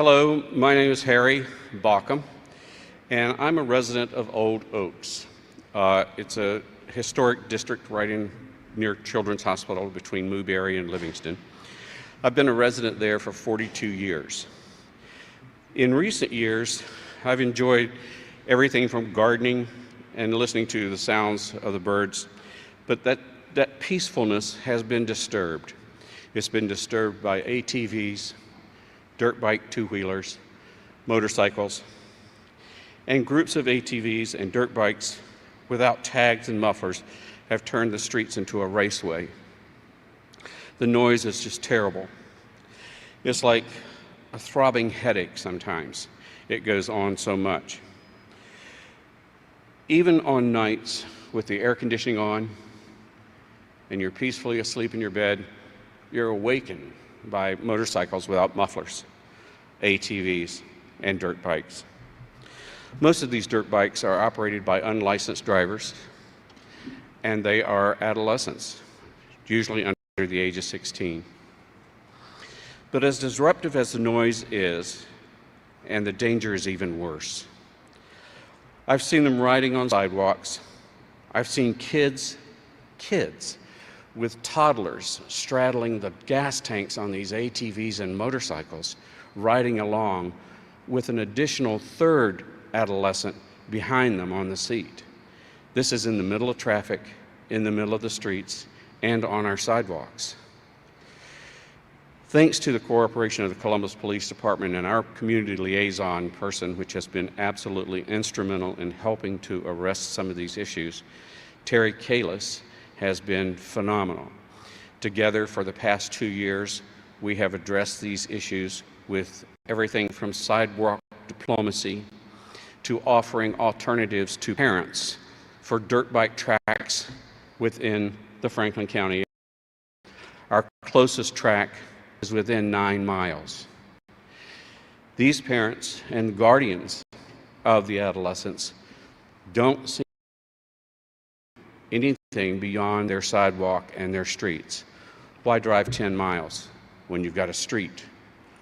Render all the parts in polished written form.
Hello, my name is Harry Bauckham, and I'm a resident of Old Oaks. It's a historic district right near Children's Hospital between Newberry and Livingston. I've been a resident there for 42 years. In recent years, I've enjoyed everything from gardening and listening to the sounds of the birds, but that peacefulness has been disturbed. It's been disturbed by ATVs, dirt bike two-wheelers, motorcycles, and groups of ATVs and dirt bikes without tags and mufflers have turned the streets into a raceway. The noise is just terrible. It's like a throbbing headache sometimes. It goes on so much. Even on nights with the air conditioning on and you're peacefully asleep in your bed, you're awakened by motorcycles without mufflers, ATVs, and dirt bikes. Most of these dirt bikes are operated by unlicensed drivers, and they are adolescents, usually under the age of 16. But as disruptive as the noise is, and the danger is even worse. I've seen them riding on sidewalks. I've seen kids with toddlers straddling the gas tanks on these ATVs and motorcycles, riding along with an additional third adolescent behind them on the seat. This is in the middle of traffic, in the middle of the streets, and on our sidewalks. Thanks to the cooperation of the Columbus Police Department and our community liaison person, which has been absolutely instrumental in helping to arrest some of these issues, Terry Kalis, has been phenomenal. Together for the past 2 years, we have addressed these issues with everything from sidewalk diplomacy to offering alternatives to parents for dirt bike tracks within the Franklin County. Our closest track is within 9 miles. These parents and guardians of the adolescents don't see anything beyond their sidewalk and their streets. Why drive 10 miles when you've got a street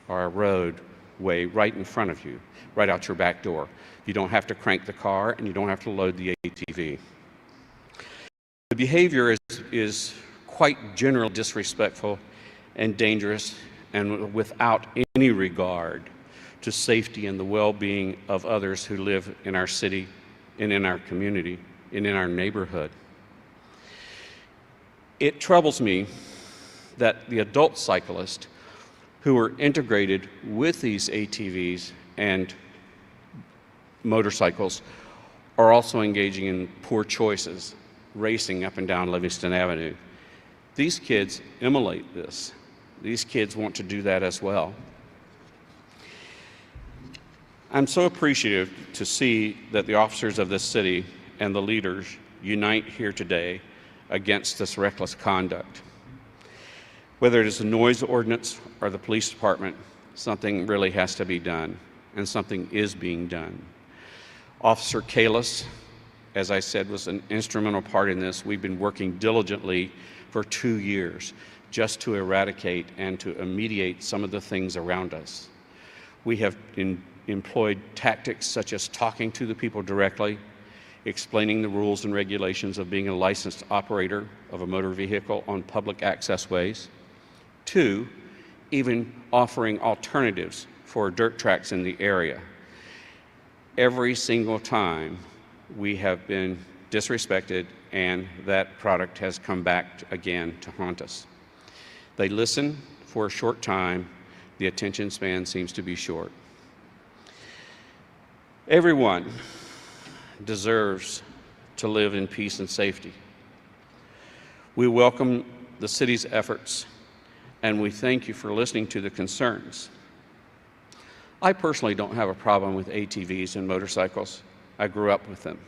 or a roadway right in front of you, right out your back door? You don't have to crank the car and you don't have to load the ATV. The behavior is quite generally disrespectful and dangerous and without any regard to safety and the well-being of others who live in our city and in our community and in our neighborhood. It troubles me that the adult cyclists who are integrated with these ATVs and motorcycles are also engaging in poor choices, racing up and down Livingston Avenue. These kids emulate this. These kids want to do that as well. I'm so appreciative to see that the officers of this city and the leaders unite here today against this reckless conduct. Whether it is the noise ordinance or the police department, something really has to be done, and something is being done. Officer Kalis, as I said, was an instrumental part in this. We've been working diligently for 2 years just to eradicate and to mediate some of the things around us. We have employed tactics such as talking to the people directly, explaining the rules and regulations of being a licensed operator of a motor vehicle on public access ways. 2, even offering alternatives for dirt tracks in the area. Every single time we have been disrespected and that product has come back again to haunt us. They listen for a short time. The attention span seems to be short. Everyone deserves to live in peace and safety. We welcome the city's efforts, and we thank you for listening to the concerns. I personally don't have a problem with ATVs and motorcycles. I grew up with them.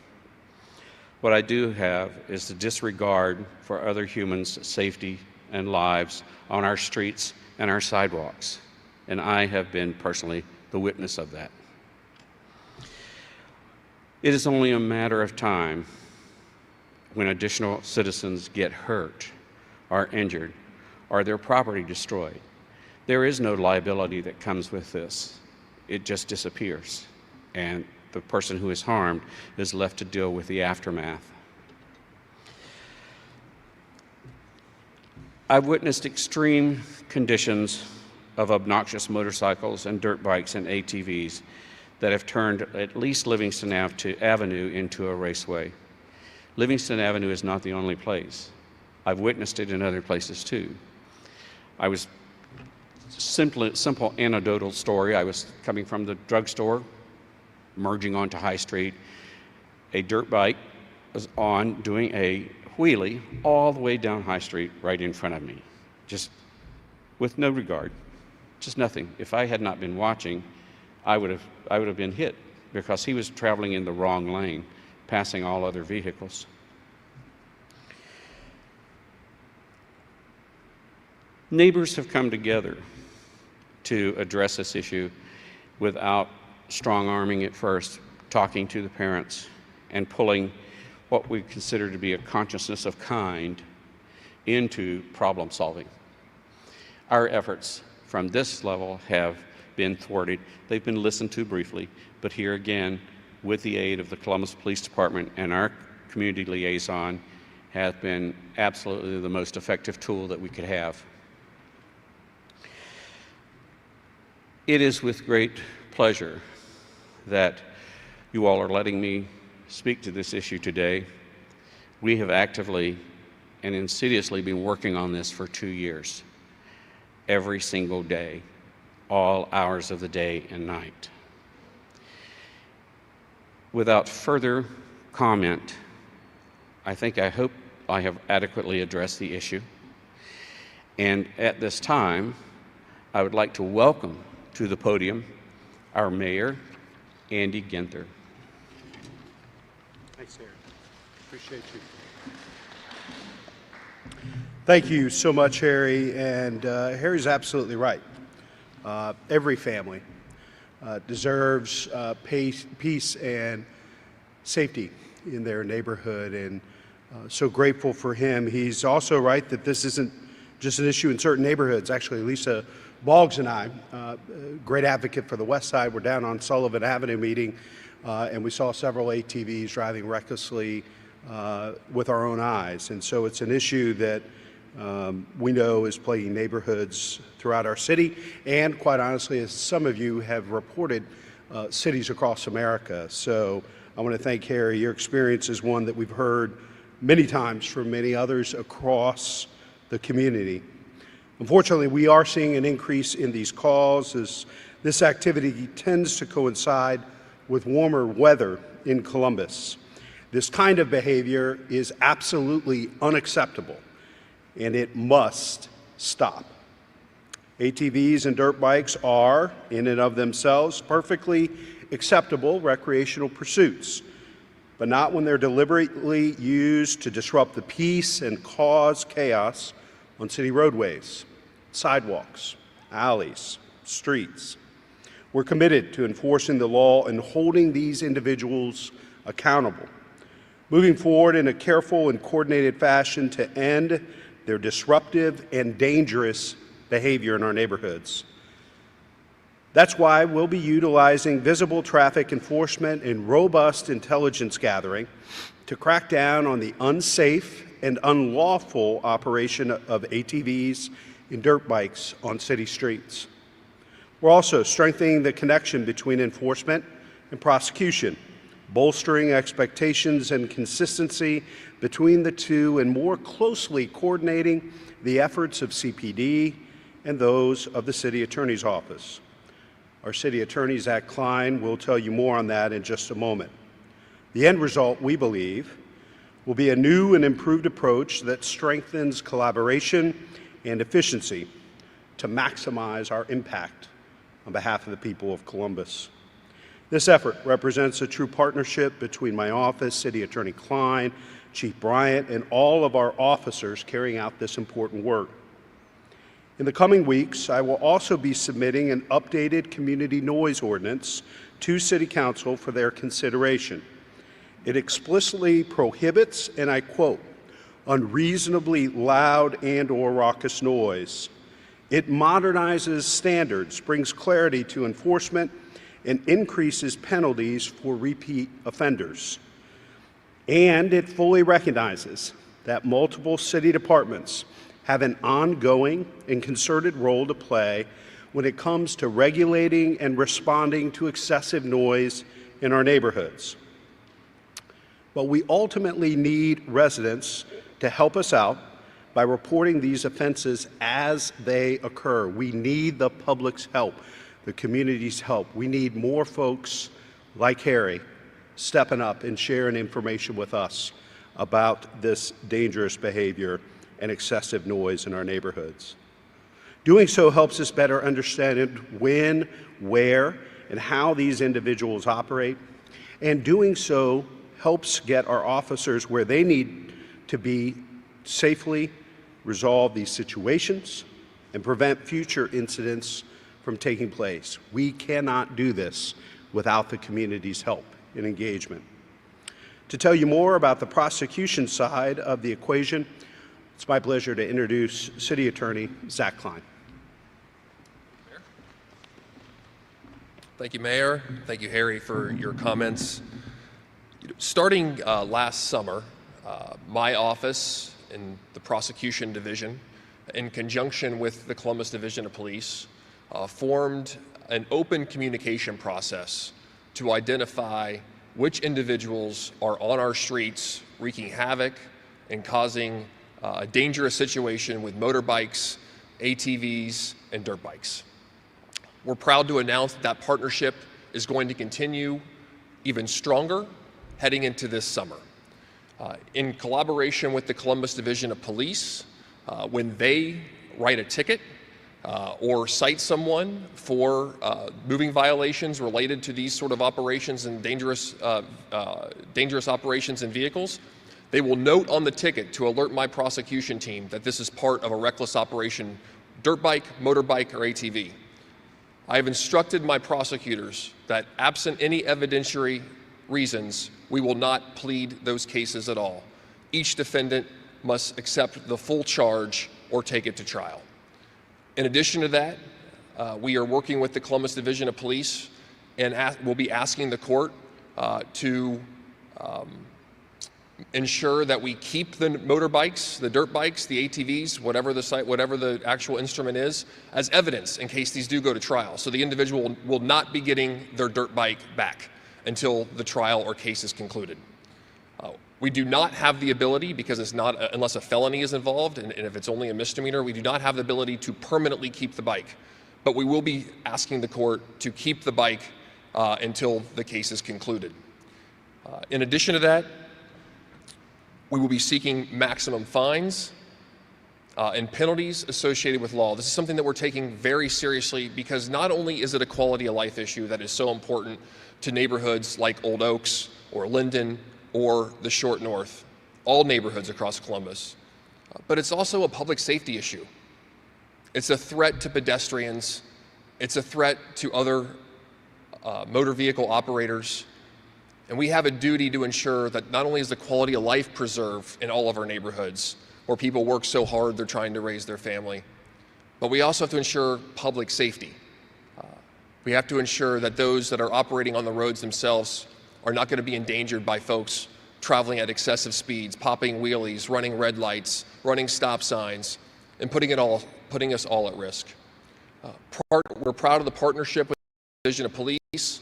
What I do have is the disregard for other humans' safety and lives on our streets and our sidewalks, and I have been personally the witness of that. It is only a matter of time when additional citizens get hurt, are injured, or their property destroyed. There is no liability that comes with this. it just disappears, and the person who is harmed is left to deal with the aftermath. I've witnessed extreme conditions of obnoxious motorcycles and dirt bikes and ATVs that have turned at least Livingston Avenue into a raceway. Livingston Avenue is not the only place. I've witnessed it in other places too. I was simple anecdotal story. I was coming from the drugstore, merging onto High Street. A dirt bike was on doing a wheelie all the way down High Street right in front of me, just with no regard, just nothing. If I had not been watching, I would have been hit because he was traveling in the wrong lane, passing all other vehicles. Neighbors have come together to address this issue without strong-arming it first, talking to the parents and pulling what we consider to be a consciousness of kind into problem solving. Our efforts from this level have been thwarted. They've been listened to briefly, but here again, with the aid of the Columbus Police Department and our community liaison, has been absolutely the most effective tool that we could have. It is with great pleasure that you all are letting me speak to this issue today. We have actively and insidiously been working on this for 2 years, every single day, all hours of the day and night. Without further comment, I hope I have adequately addressed the issue. And at this time, I would like to welcome to the podium our Mayor, Andy Ginther. Thanks, Harry. Appreciate you. Thank you so much, Harry. And Harry's absolutely right. Every family deserves peace and safety in their neighborhood, and so grateful for him. He's also right that this isn't just an issue in certain neighborhoods. Actually, Lisa Boggs and I, great advocate for the West Side, were down on Sullivan Avenue meeting, and we saw several ATVs driving recklessly with our own eyes. And so it's an issue that we know is plaguing neighborhoods throughout our city, and quite honestly, as some of you have reported, cities across America. So I want to thank Harry. Your experience is one that we've heard many times from many others across the community. Unfortunately, we are seeing an increase in these calls as this activity tends to coincide with warmer weather in Columbus. This kind of behavior is absolutely unacceptable, and it must stop. ATVs and dirt bikes are, in and of themselves, perfectly acceptable recreational pursuits, but not when they're deliberately used to disrupt the peace and cause chaos on city roadways, sidewalks, alleys, streets. We're committed to enforcing the law and holding these individuals accountable, moving forward in a careful and coordinated fashion to end their disruptive and dangerous behavior in our neighborhoods. That's why we'll be utilizing visible traffic enforcement and robust intelligence gathering to crack down on the unsafe and unlawful operation of ATVs and dirt bikes on city streets. We're also strengthening the connection between enforcement and prosecution, bolstering expectations and consistency between the two, and more closely coordinating the efforts of CPD and those of the City Attorney's Office. Our City Attorney Zach Klein will tell you more on that in just a moment. The end result, we believe, will be a new and improved approach that strengthens collaboration and efficiency to maximize our impact on behalf of the people of Columbus. This effort represents a true partnership between my office, City Attorney Klein, Chief Bryant, and all of our officers carrying out this important work. In the coming weeks, I will also be submitting an updated community noise ordinance to City Council for their consideration. It explicitly prohibits, and I quote, unreasonably loud and/or raucous noise, It modernizes standards, brings clarity to enforcement, and increases penalties for repeat offenders. And it fully recognizes that multiple city departments have an ongoing and concerted role to play when it comes to regulating and responding to excessive noise in our neighborhoods. But we ultimately need residents to help us out by reporting these offenses as they occur. We need the public's help, the community's help. We need more folks like Harry stepping up and sharing information with us about this dangerous behavior and excessive noise in our neighborhoods. Doing so helps us better understand when, where, and how these individuals operate, and doing so helps get our officers where they need to be safely resolve these situations and prevent future incidents from taking place. We cannot do this without the community's help and engagement. To tell you more about the prosecution side of the equation, it's my pleasure to introduce City Attorney Zach Klein. Thank you, Mayor. Thank you, Harry, for your comments. Starting last summer, my office in the prosecution division, in conjunction with the Columbus Division of Police, formed an open communication process to identify which individuals are on our streets wreaking havoc and causing a dangerous situation with motorbikes, ATVs, and dirt bikes. We're proud to announce that partnership is going to continue even stronger heading into this summer. In collaboration with the Columbus Division of Police, when they write a ticket or cite someone for moving violations related to these sort of operations and dangerous operations in vehicles, they will note on the ticket to alert my prosecution team that this is part of a reckless operation, dirt bike, motorbike, or ATV. I have instructed my prosecutors that absent any evidentiary reasons, we will not plead those cases at all. Each defendant must accept the full charge or take it to trial. In addition to that, we are working with the Columbus Division of Police and we'll be asking the court to ensure that we keep the motorbikes, the dirt bikes, the ATVs, whatever the actual instrument is, as evidence in case these do go to trial. So the individual will not be getting their dirt bike back until the trial or case is concluded. We do not have the ability, because it's not, unless a felony is involved, and if it's only a misdemeanor, we do not have the ability to permanently keep the bike. But we will be asking the court to keep the bike until the case is concluded. In addition to that, we will be seeking maximum fines and penalties associated with law. This is something that we're taking very seriously, because not only is it a quality of life issue that is so important to neighborhoods like Old Oaks or Linden or the Short North, all neighborhoods across Columbus, but it's also a public safety issue. It's a threat to pedestrians. It's a threat to other motor vehicle operators. And we have a duty to ensure that not only is the quality of life preserved in all of our neighborhoods where people work so hard they're trying to raise their family, but we also have to ensure public safety. We have to ensure that those that are operating on the roads themselves are not going to be endangered by folks traveling at excessive speeds, popping wheelies, running red lights, running stop signs, and putting us all at risk. We're proud of the partnership with the Division of Police.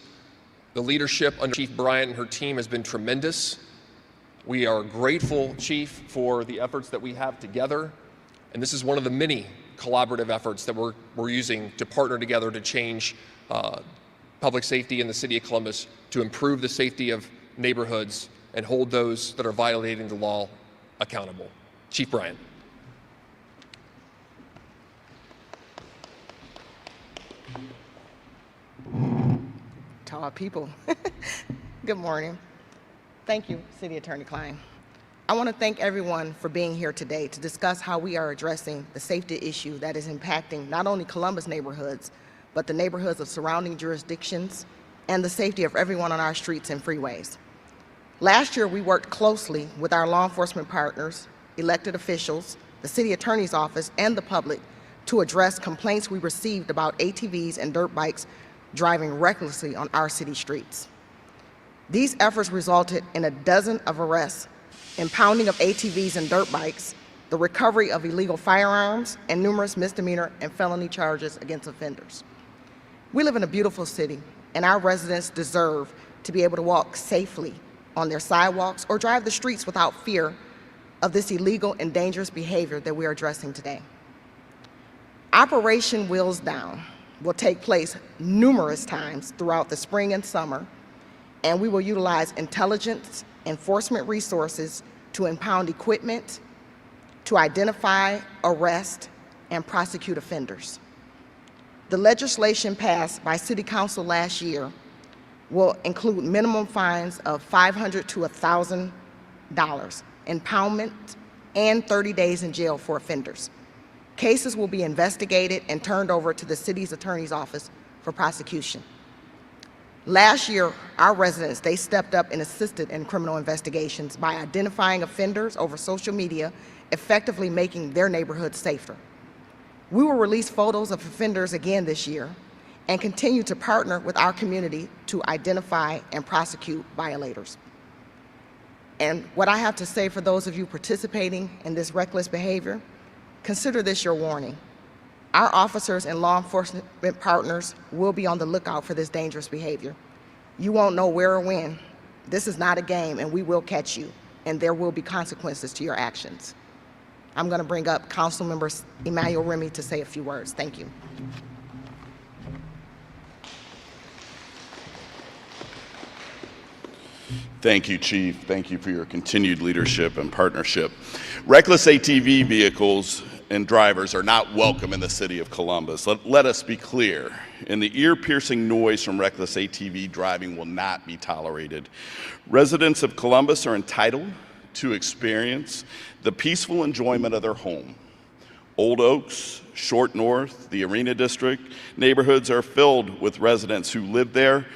The leadership under Chief Bryant and her team has been tremendous. We are grateful, Chief, for the efforts that we have together. And this is one of the many collaborative efforts that we're using to partner together to change public safety in the city of Columbus, to improve the safety of neighborhoods and hold those that are violating the law accountable. Chief Bryant. Tall people. Good morning. Thank you, City Attorney Klein. I want to thank everyone for being here today to discuss how we are addressing the safety issue that is impacting not only Columbus neighborhoods, but the neighborhoods of surrounding jurisdictions and the safety of everyone on our streets and freeways. Last year, we worked closely with our law enforcement partners, elected officials, the City Attorney's Office, and the public to address complaints we received about ATVs and dirt bikes driving recklessly on our city streets. These efforts resulted in a dozen of arrests, impounding of ATVs and dirt bikes, the recovery of illegal firearms, and numerous misdemeanor and felony charges against offenders. We live in a beautiful city, and our residents deserve to be able to walk safely on their sidewalks or drive the streets without fear of this illegal and dangerous behavior that we are addressing today. Operation Wheels Down will take place numerous times throughout the spring and summer, and we will utilize intelligence enforcement resources to impound equipment, to identify, arrest, and prosecute offenders. The legislation passed by City Council last year will include minimum fines of $500 to $1,000, impoundment, and 30 days in jail for offenders. Cases will be investigated and turned over to the city's attorney's office for prosecution. Last year, our residents, they stepped up and assisted in criminal investigations by identifying offenders over social media, effectively making their neighborhoods safer. We will release photos of offenders again this year and continue to partner with our community to identify and prosecute violators. And what I have to say for those of you participating in this reckless behavior, consider this your warning. Our officers and law enforcement partners will be on the lookout for this dangerous behavior. You won't know where or when. This is not a game, and we will catch you, and there will be consequences to your actions. I'm going to bring up Councilmember Emmanuel Remy to say a few words. Thank you. Thank you, Chief. Thank you for your continued leadership and partnership. Reckless ATV vehicles and drivers are not welcome in the city of Columbus. Let us be clear. And the ear-piercing noise from reckless ATV driving will not be tolerated. Residents of Columbus are entitled to experience the peaceful enjoyment of their home. Old Oaks, Short North, the Arena District neighborhoods are filled with residents who live there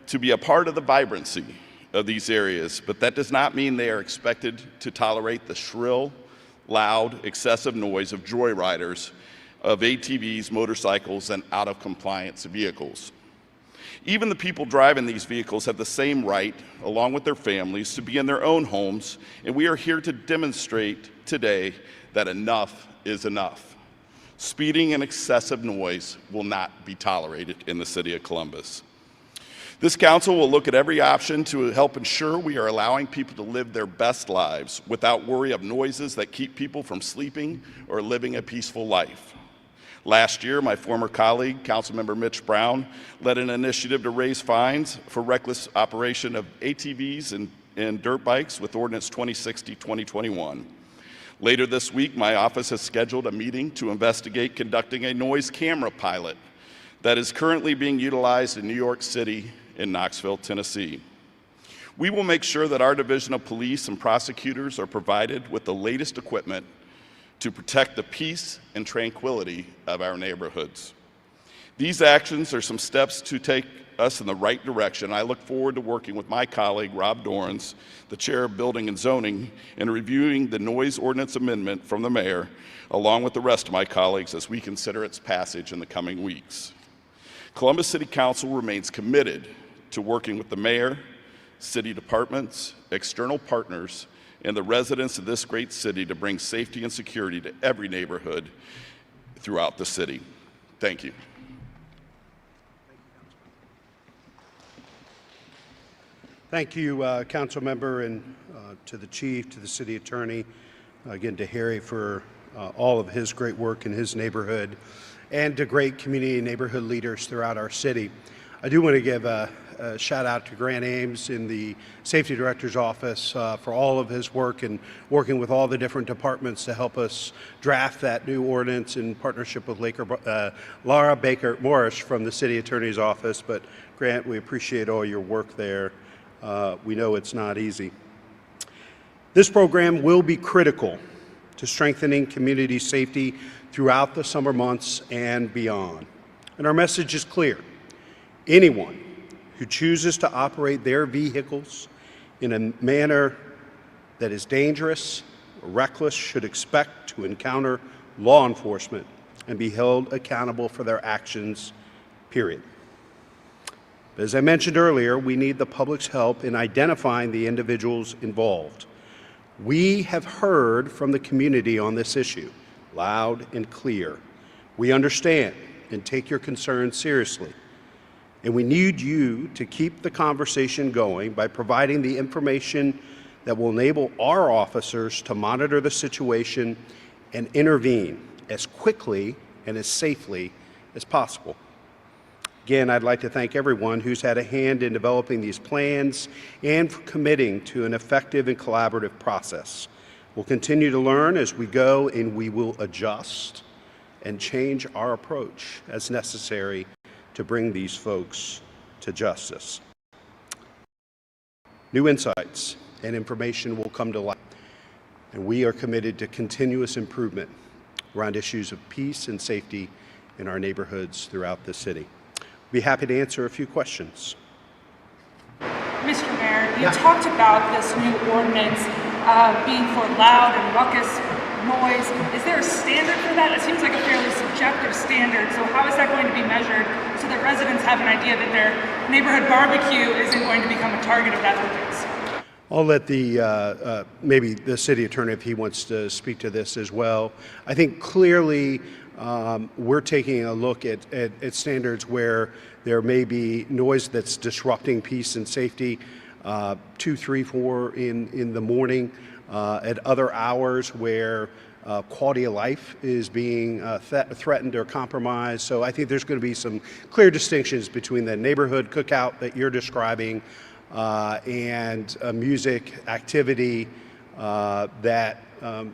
to be a part of the vibrancy of these areas, but that does not mean they are expected to tolerate the shrill, loud, excessive noise of joyriders, of ATVs, motorcycles, and out-of-compliance vehicles. Even the people driving these vehicles have the same right, along with their families, to be in their own homes, and we are here to demonstrate today that enough is enough. Speeding and excessive noise will not be tolerated in the city of Columbus. This council will look at every option to help ensure we are allowing people to live their best lives without worry of noises that keep people from sleeping or living a peaceful life. Last year, my former colleague, Councilmember Mitch Brown, led an initiative to raise fines for reckless operation of ATVs and dirt bikes with Ordinance 2060-2021. Later this week, my office has scheduled a meeting to investigate conducting a noise camera pilot that is currently being utilized in New York City and Knoxville, Tennessee. We will make sure that our Division of Police and prosecutors are provided with the latest equipment to protect the peace and tranquility of our neighborhoods. These actions are some steps to take us in the right direction. I look forward to working with my colleague, Rob Dorans, the Chair of Building and Zoning, and reviewing the noise ordinance amendment from the mayor, along with the rest of my colleagues as we consider its passage in the coming weeks. Columbus City Council remains committed to working with the mayor, city departments, external partners, and the residents of this great city to bring safety and security to every neighborhood throughout the city. Thank you. Thank you, Council Member, and to the Chief, to the City Attorney, again to Harry for all of his great work in his neighborhood, and to great community and neighborhood leaders throughout our city. I do want to give a shout out to Grant Ames in the Safety Director's Office for all of his work and working with all the different departments to help us draft that new ordinance in partnership with Laura Baker Morris from the City Attorney's Office. But Grant, we appreciate all your work there. We know it's not easy. This program will be critical to strengthening community safety throughout the summer months and beyond. And our message is clear. Anyone who chooses to operate their vehicles in a manner that is dangerous or reckless should expect to encounter law enforcement and be held accountable for their actions, period. But as I mentioned earlier, we need the public's help in identifying the individuals involved. We have heard from the community on this issue, loud and clear. We understand and take your concerns seriously. And we need you to keep the conversation going by providing the information that will enable our officers to monitor the situation and intervene as quickly and as safely as possible. Again, I'd like to thank everyone who's had a hand in developing these plans and for committing to an effective and collaborative process. We'll continue to learn as we go, and we will adjust and change our approach as necessary to bring these folks to justice. New insights and information will come to light, and we are committed to continuous improvement around issues of peace and safety in our neighborhoods throughout the city. Be happy to answer a few questions. Mr. Mayor, you talked about this new ordinance being for loud and ruckus noise. Is there a standard for that? It seems like a fairly subjective standard. So how is that going to be measured so that residents have an idea that their neighborhood barbecue isn't going to become a target of that ordinance? I'll let the maybe the city attorney, if he wants to speak to this as well. I think clearly we're taking a look at standards where there may be noise that's disrupting peace and safety 2, 3, 4 in the morning, at other hours where quality of life is being threatened or compromised. So I think there's going to be some clear distinctions between the neighborhood cookout that you're describing and music activity that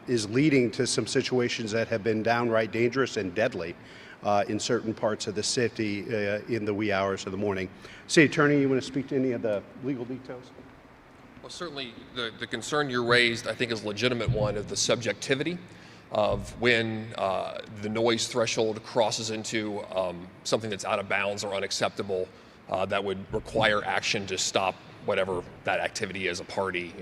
is leading to some situations that have been downright dangerous and deadly in certain parts of the city in the wee hours of the morning. City Attorney, you want to speak to any of the legal details? Well, certainly the concern you raised, I think, is a legitimate one of the subjectivity of when the noise threshold crosses into something that's out of bounds or unacceptable that would require action to stop whatever that activity is, a party.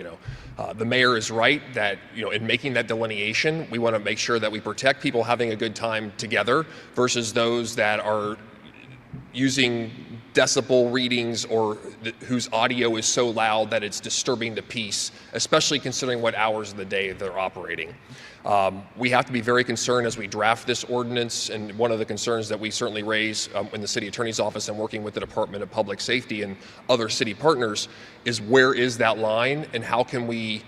The mayor is right that in making that delineation, we want to make sure that we protect people having a good time together versus those that are using decibel readings or whose audio is so loud that it's disturbing the peace, especially considering what hours of the day they're operating. We have to be very concerned as we draft this ordinance, and one of the concerns that we certainly raise in the city attorney's office and working with the Department of Public Safety and other city partners is where is that line and how can we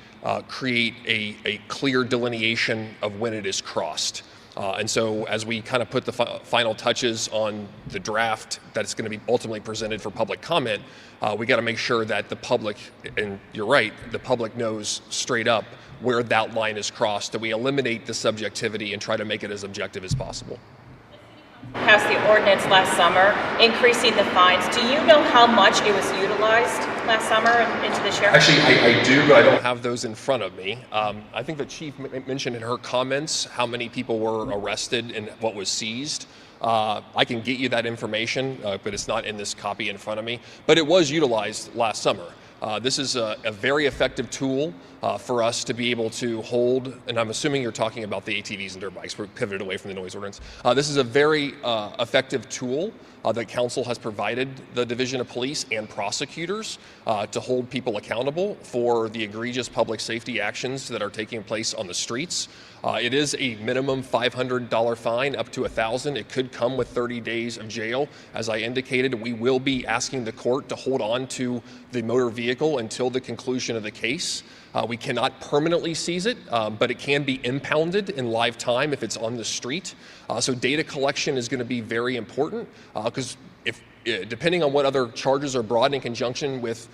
create a clear delineation of when it is crossed. And so as we kind of put the final touches on the draft that's going to be ultimately presented for public comment, we got to make sure that the public, and you're right, the public knows straight up where that line is crossed, that we eliminate the subjectivity and try to make it as objective as possible. Passed the ordinance last summer, increasing the fines. Do you know how much it was utilized last summer into this year? Actually, I do, but I don't have those in front of me. I think the chief mentioned in her comments how many people were arrested and what was seized. I can get you that information, but it's not in this copy in front of me. But it was utilized last summer. This is a very effective tool for us to be able to hold, and I'm assuming you're talking about the ATVs and dirt bikes. We're pivoted away from the noise ordinance. This is a very effective tool that council has provided the Division of Police and prosecutors to hold people accountable for the egregious public safety actions that are taking place on the streets. It is a minimum $500 fine up to $1,000. It could come with 30 days of jail. As I indicated, we will be asking the court to hold on to the motor vehicle until the conclusion of the case. We cannot permanently seize it, but it can be impounded in live time if it's on the street. So data collection is going to be very important because depending on what other charges are brought in conjunction with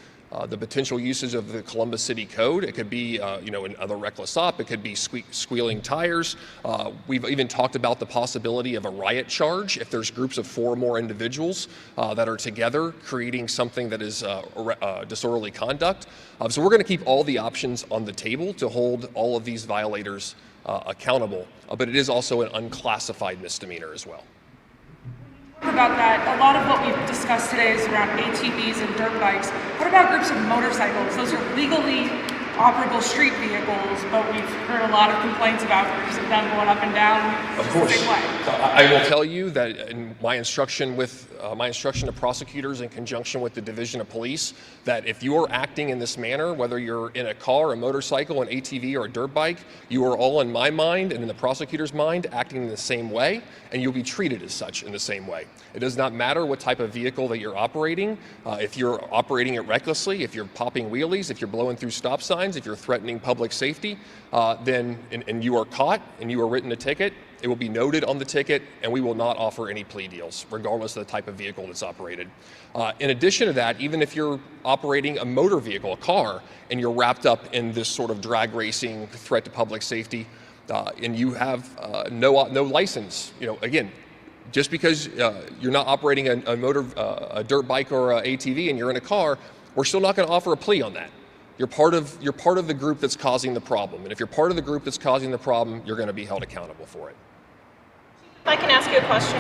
the potential uses of the Columbus City Code, it could be another reckless stop, it could be squealing tires. We've even talked about the possibility of a riot charge if there's groups of 4 or more individuals that are together creating something that is disorderly conduct. So we're going to keep all the options on the table to hold all of these violators accountable, but it is also an unclassified misdemeanor as well. About that, a lot of what we've discussed today is around ATVs and dirt bikes. What about groups of motorcycles? Those are legally operable street vehicles, but we've heard a lot of complaints about them going up and down Of just course. the same way. I will tell you that in my instruction to prosecutors in conjunction with the Division of Police, that if you are acting in this manner, whether you're in a car, a motorcycle, an ATV, or a dirt bike, you are all in my mind and in the prosecutor's mind acting in the same way, and you'll be treated as such in the same way. It does not matter what type of vehicle that you're operating. If you're operating it recklessly, if you're popping wheelies, if you're blowing through stop signs, if you're threatening public safety, then you are caught and you are written a ticket, it will be noted on the ticket, and we will not offer any plea deals, regardless of the type of vehicle that's operated. In addition to that, even if you're operating a motor vehicle, a car, and you're wrapped up in this sort of drag racing threat to public safety, and you have no license, again, just because you're not operating a dirt bike or a ATV and you're in a car, we're still not going to offer a plea on that. You're part of the group that's causing the problem, and if you're part of the group that's causing the problem, you're going to be held accountable for it. If I can ask you a question.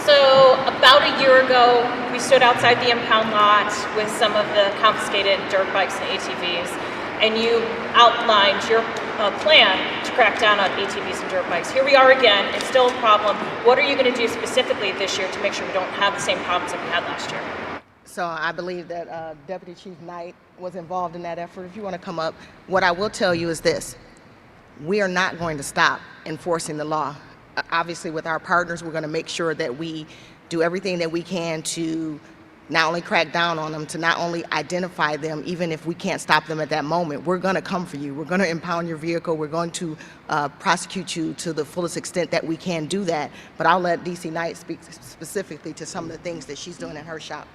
So about a year ago, we stood outside the impound lot with some of the confiscated dirt bikes and ATVs, and you outlined your plan to crack down on ATVs and dirt bikes. Here we are again, it's still a problem. What are you going to do specifically this year to make sure we don't have the same problems that we had last year? So I believe that Deputy Chief Knight was involved in that effort. If you want to come up, what I will tell you is this. We are not going to stop enforcing the law. Obviously, with our partners, we're going to make sure that we do everything that we can to not only crack down on them, to not only identify them, even if we can't stop them at that moment. We're going to come for you. We're going to impound your vehicle. We're going to prosecute you to the fullest extent that we can do that. But I'll let DC Knight speak specifically to some of the things that she's doing in her shop.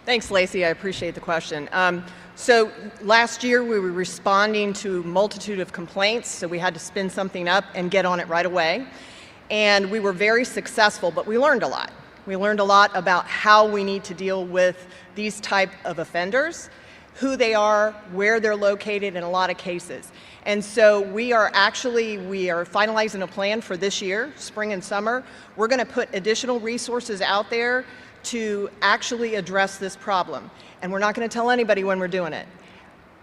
Thanks, Lacey. I appreciate the question. So last year we were responding to a multitude of complaints, so we had to spin something up and get on it right away. And we were very successful, but we learned a lot. We learned a lot about how we need to deal with these type of offenders, who they are, where they're located in a lot of cases. And so we are finalizing a plan for this year, spring and summer. We're going to put additional resources out there to actually address this problem. And we're not going to tell anybody when we're doing it.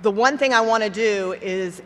The one thing I want to do is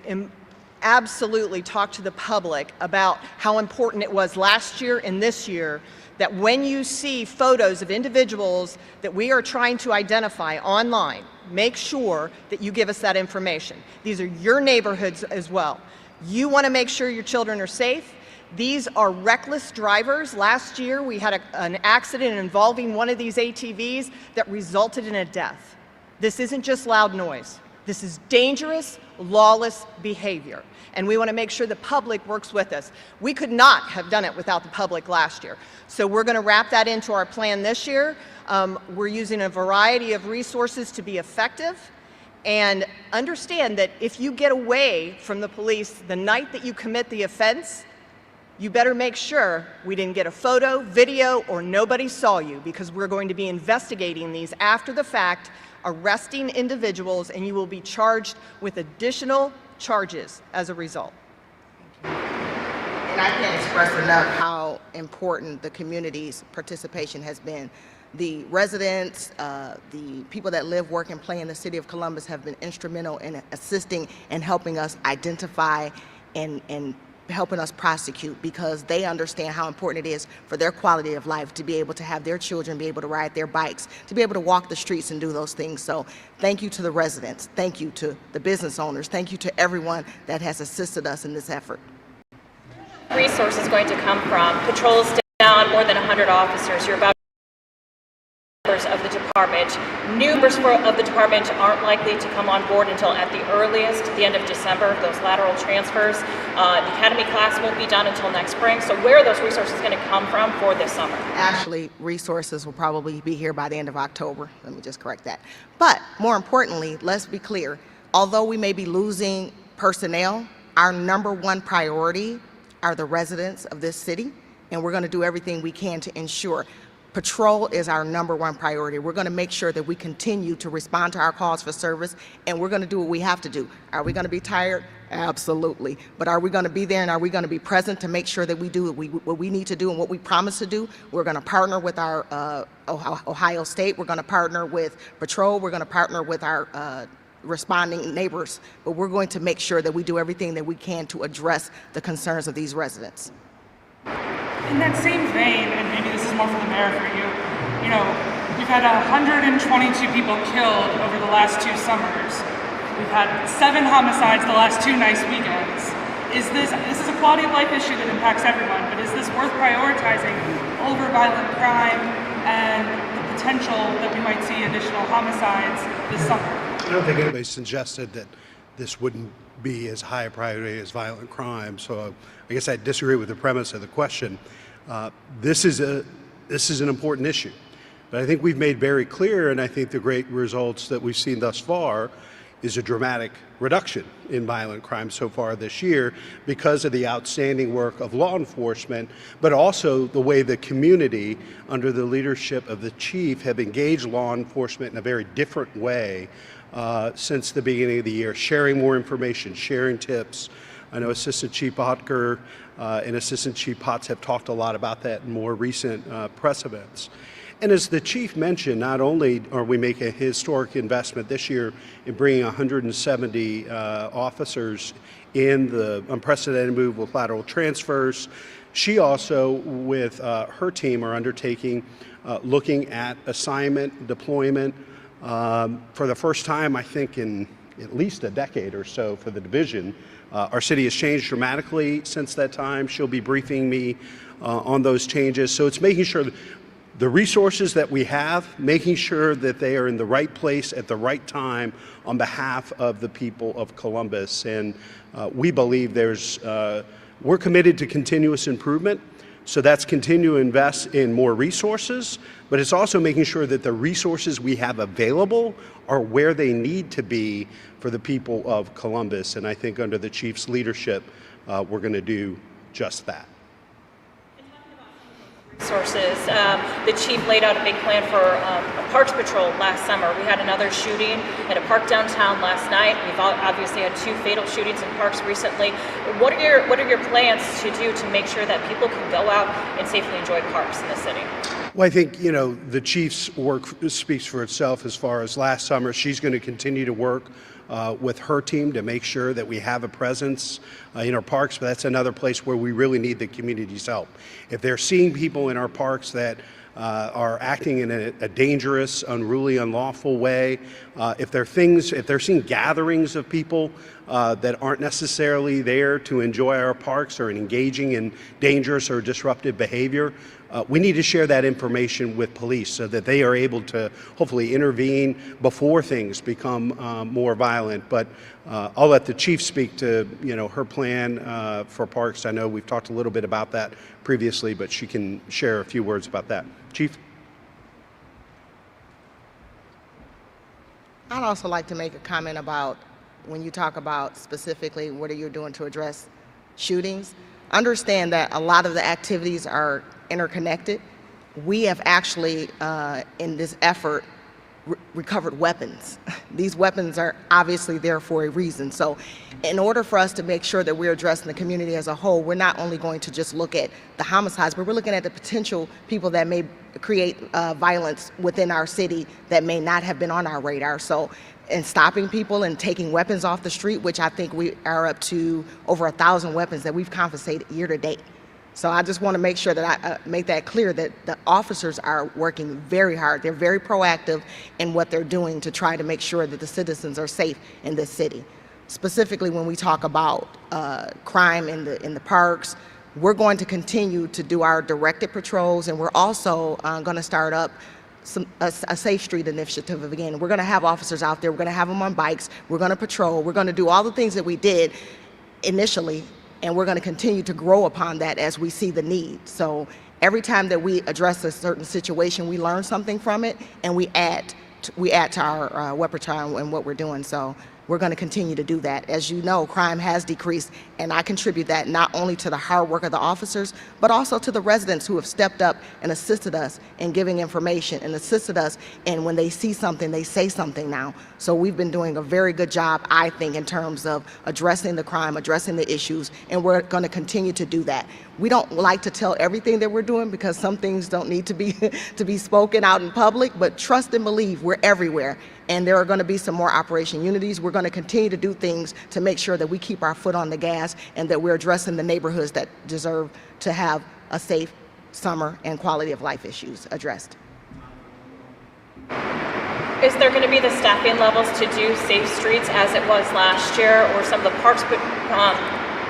absolutely talk to the public about how important it was last year and this year that when you see photos of individuals that we are trying to identify online, make sure that you give us that information. These are your neighborhoods as well. You want to make sure your children are safe. These are reckless drivers. Last year, we had an accident involving one of these ATVs that resulted in a death. This isn't just loud noise. This is dangerous, lawless behavior. And we want to make sure the public works with us. We could not have done it without the public last year. So we're going to wrap that into our plan this year. We're using a variety of resources to be effective. And understand that if you get away from the police the night that you commit the offense, you better make sure we didn't get a photo, video, or nobody saw you, because we're going to be investigating these after the fact, arresting individuals, and you will be charged with additional charges as a result. And I can't express enough how important the community's participation has been. The residents, the people that live, work, and play in the city of Columbus have been instrumental in assisting and helping us identify and helping us prosecute, because they understand how important it is for their quality of life to be able to have their children be able to ride their bikes, to be able to walk the streets and do those things. So thank you to the residents, thank you to the business owners, thank you to everyone that has assisted us in this effort. Resource is going to come from patrols down, more than 100 officers. You're about members of the department. New members of the department aren't likely to come on board until at the earliest, the end of December, those lateral transfers. The academy class won't be done until next spring. So where are those resources going to come from for this summer? Actually, resources will probably be here by the end of October. Let me just correct that. But more importantly, let's be clear. Although we may be losing personnel, our #1 priority are the residents of this city, and we're going to do everything we can to ensure Patrol is our #1 priority. We're going to make sure that we continue to respond to our calls for service, and we're going to do what we have to do. Are we going to be tired? Absolutely. But are we going to be there, and are we going to be present to make sure that we do what we need to do and what we promise to do? We're going to partner with our Ohio State. We're going to partner with Patrol. We're going to partner with our responding neighbors. But we're going to make sure that we do everything that we can to address the concerns of these residents. In that same vein, and maybe this is more for the mayor for you, we've had 122 people killed over the last 2 summers. We've had 7 homicides the last 2 nice weekends. This is a quality of life issue that impacts everyone, but is this worth prioritizing over violent crime and the potential that we might see additional homicides this summer? I don't think anybody suggested that this wouldn't be as high a priority as violent crime, so I guess I disagree with the premise of the question. This is an important issue, but I think we've made very clear, and I think the great results that we've seen thus far is a dramatic reduction in violent crime so far this year because of the outstanding work of law enforcement, but also the way the community, under the leadership of the chief, have engaged law enforcement in a very different way since the beginning of the year, sharing more information, sharing tips. I know Assistant Chief Otker and Assistant Chief Potts have talked a lot about that in more recent press events. And as the chief mentioned, not only are we making a historic investment this year in bringing 170 officers in the unprecedented move with lateral transfers, she also, with her team, are undertaking looking at assignment, deployment, for the first time, I think, in at least a decade or so for the division. Our city has changed dramatically since that time. She'll be briefing me on those changes. So it's making sure that the resources that we have, making sure that they are in the right place at the right time on behalf of the people of Columbus. And we believe we're committed to continuous improvement. So that's continue to invest in more resources, but it's also making sure that the resources we have available are where they need to be for the people of Columbus. And I think under the chief's leadership, we're going to do just that. Resources. The chief laid out a big plan for a parks patrol last summer. We had another shooting at a park downtown last night. We've obviously had 2 fatal shootings in parks recently. What are your plans to do to make sure that people can go out and safely enjoy parks in the city? Well, I think, the chief's work speaks for itself as far as last summer. She's going to continue to work with her team to make sure that we have a presence in our parks, but that's another place where we really need the community's help. If they're seeing people in our parks that are acting in a dangerous, unruly, unlawful way, if they're seeing gatherings of people that aren't necessarily there to enjoy our parks or engaging in dangerous or disruptive behavior, we need to share that information with police so that they are able to hopefully intervene before things become more violent. But I'll let the chief speak to her plan for parks. I know we've talked a little bit about that previously, but she can share a few words about that. Chief? I'd also like to make a comment about when you talk about specifically what are you doing to address shootings. Understand that a lot of the activities are interconnected. We have actually, in this effort, recovered weapons. These weapons are obviously there for a reason. So in order for us to make sure that we're addressing the community as a whole, we're not only going to just look at the homicides, but we're looking at the potential people that may create violence within our city that may not have been on our radar. So in stopping people and taking weapons off the street, which I think we are up to over 1,000 weapons that we've confiscated year to date. So I just want to make sure that I make that clear that the officers are working very hard. They're very proactive in what they're doing to try to make sure that the citizens are safe in this city. Specifically, when we talk about crime in the parks, we're going to continue to do our directed patrols, and we're also going to start up a Safe Street initiative again. We're going to have officers out there. We're going to have them on bikes. We're going to patrol. We're going to do all the things that we did initially, and we're going to continue to grow upon that as we see the need. So every time that we address a certain situation, we learn something from it, and we add to our repertoire and what we're doing. So we're going to continue to do that. As you know, crime has decreased, and I contribute that not only to the hard work of the officers, but also to the residents who have stepped up and assisted us in giving information and assisted us in when they see something, they say something now. So we've been doing a very good job, I think, in terms of addressing the crime, addressing the issues, and we're going to continue to do that. We don't like to tell everything that we're doing because some things don't need to be spoken out in public, but trust and believe we're everywhere. And there are going to be some more Operation Unities. We're going to continue to do things to make sure that we keep our foot on the gas and that we're addressing the neighborhoods that deserve to have a safe summer and quality of life issues addressed. Is there going to be the staffing levels to do safe streets as it was last year, or some of the parks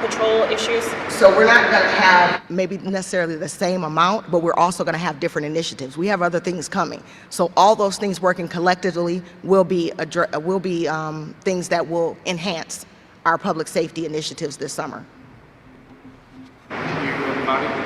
patrol issues? So we're not going to have maybe necessarily the same amount, but we're also going to have different initiatives. We have other things coming. So all those things working collectively will be things that will enhance our public safety initiatives this summer. Thank you, everybody.